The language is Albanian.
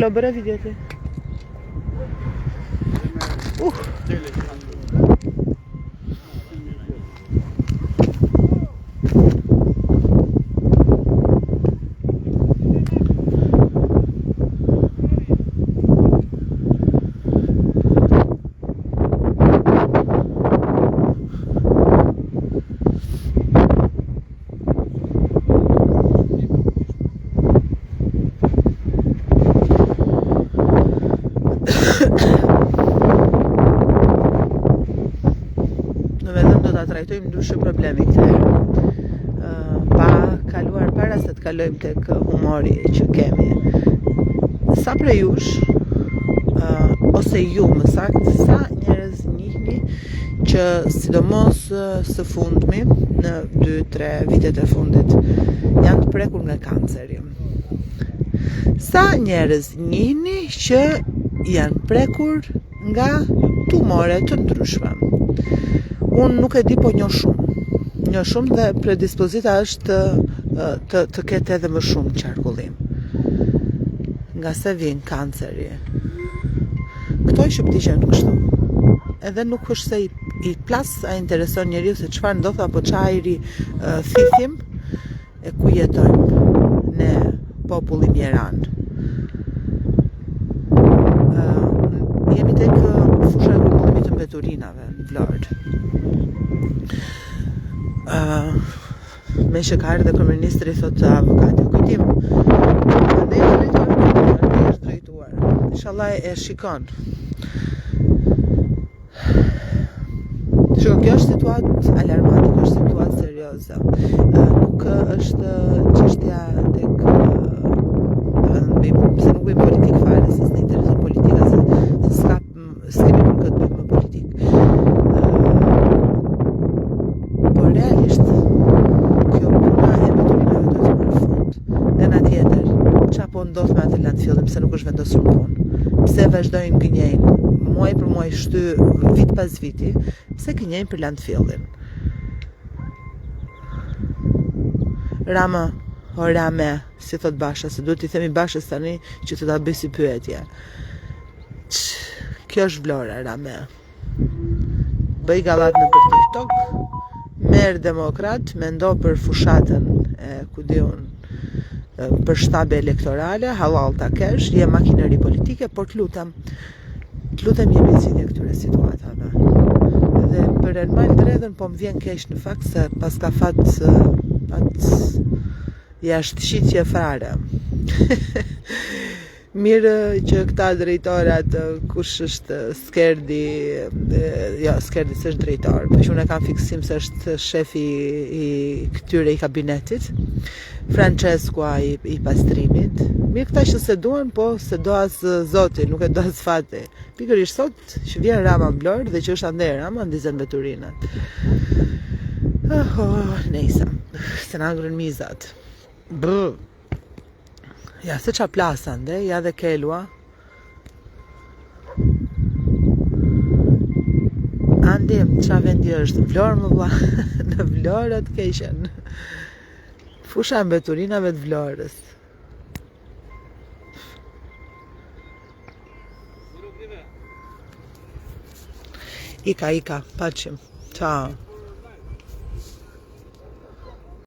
Lo bëre video ti. Trajtojmë ndryshe problemi këtë herë. Pa kaluar para se të kalojmë tek humori që kemi. Sa prej jush, ose ju më saktë, sa njerëz njihni që sidomos së fundmi, në 2-3 vitet e fundit, janë të prekur nga kanceri. Sa njerëz njihni që janë prekur nga tumore të ndryshme. Unë nuk e di, po njoh shumë dhe predispozita është të ketë edhe më shumë qarkullim. Nga se vjen kanceri. Këto i shqiptiqen kështu. Edhe nuk është se i plas a intereson njeriu se çfarë ndodh apo çajri thithim e ku jetojmë ne populli Mjeran. Jemi tek fusha e rrugëllimit të mbeturinave në Vlorë. Me që ka ardhur dhe kryeministri thotë avokati, kujtim. Andaj është drejtuar. Inshallah e shikon. Kjo është situatë alarmante, kjo është situatë serioze. Nuk është çështja tek se nuk bëjmë politikë fare, se s'ne intereson politika, se s'kemi për këtë bëjmë politikë. Por realisht, kjo puna e mbeturinave do të marrë fund. Dhe nga tjetër, qa po ndodh me atë landfillin, pse nuk është vendosur punë? Pse vazhdojnë gënjejnë muaj për muaj shty, vit pas viti, pse gënjejnë për landfillin? Rama, o Rame, si thot Basha, se duhet t'i themi Bashës tani që të ta bëj si pyetje. Kjo është Vlora, Rame. Bëj gallat në për TikTok, merë demokrat, mendo për fushatën e ku diun për shtabe elektorale, halal ta kesh, je makineri politike, por të lutem jemi zgjidhje këtyre situatave. Dhe për Elmal Dredhen po më vjen keq në fakt se pas ka fat jashtë shitje fare. Mirë që këta drejtorat, kush është Skerdi, jo, Skerdi s'është drejtor, për që unë e kam fiksim se është shefi i këtyre i kabinetit, Francesco i pastrimit. Mirë këta që se duan, po se do as zoti, nuk e do as fati. Pikërisht sot që vjen Rama në Vlorë dhe që është ande Rama ndizen mbeturinat. Nejsa, se na ngrën mizat. Ja, se qa plasa ndë, ja dhe kelua. Andim, qa vendi është? Vlorë më vla, në Vlorë të keqen. Fusha mbeturinave të Vlorës. Ika, paqim. Ciao.